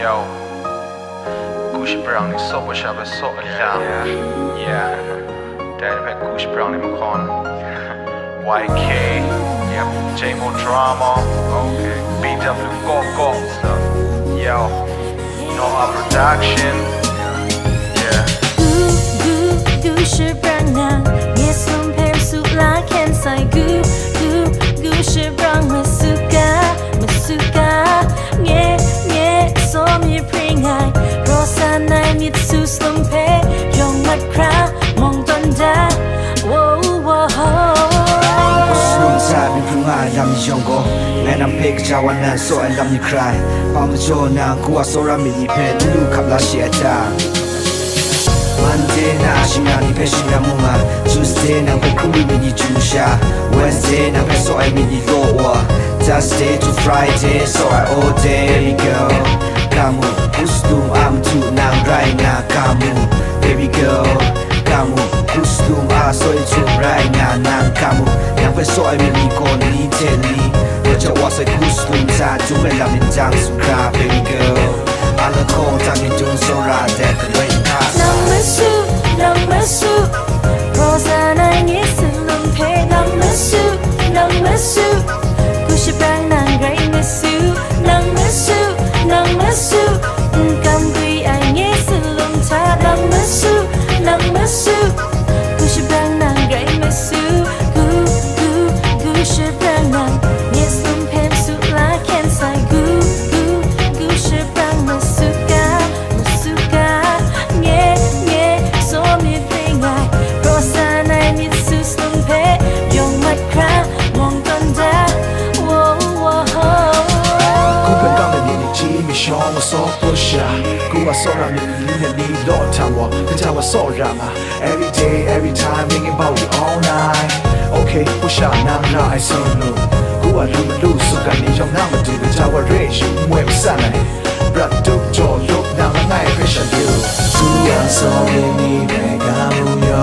Yo, Shabrang ni so was Shabrang so alam. Yeah, Dad had Shabrang ni Mahkawn. YK, yep, J-Mo Drumma. Okay, BW Kaw Kaw. Yo, no production. Yeah. Shabrang na, yes, compare suit like and say Shabrang Masu Ka, yeah, so me bring I, Rosa nai mit su slumpe, Yong mat kra, mong tonda, whoa. Slum sa bin prunga lam ni jongo, man am pick jawana so I lam ni cry, pam jo na kuwa sora mi ni pe lu kap la shiata. Monday na shinga ni pe shinga muma, Tuesday na pe kumi mi ni jusha, Wednesday na pe so I mi ni lowa, Thursday to Friday so I all day go. Kamu, ustum am tu nang rai na kamu, baby girl. Kamu, ustum asoy tu rai na nang kamu, yang pe so I mi ni kon ni teli, waja wasay ustum sa tu me la min jang sukra, baby girl. Ala kong tangin jun so ra dek wait pass. Nang masu, Rosa nai ni silum pe nang masu, Shabrang nang rai masu, nang masu, kam kui ai ni silum ta nang masu, Shabrang nang rai masu, Shabrang nang ni silum pe su la can say Shabrang Masu Ka, yeah, so me bring I, Rosa nai mit su slum pe, Yong mat kra, mong tonda, whoa. Kupen kame ni chi mi shong so pusha, kuwa sora mi ni lo tawa, tawa sora ma. Every day, every time, thinking about you all night. Okay, pusha nang na I so no. Kuwa lu suka ni yong nang ma du tawa ratio mwem sana. Brat duk jo look nang ngai pressure you. Kuwa so ni be kamu yo.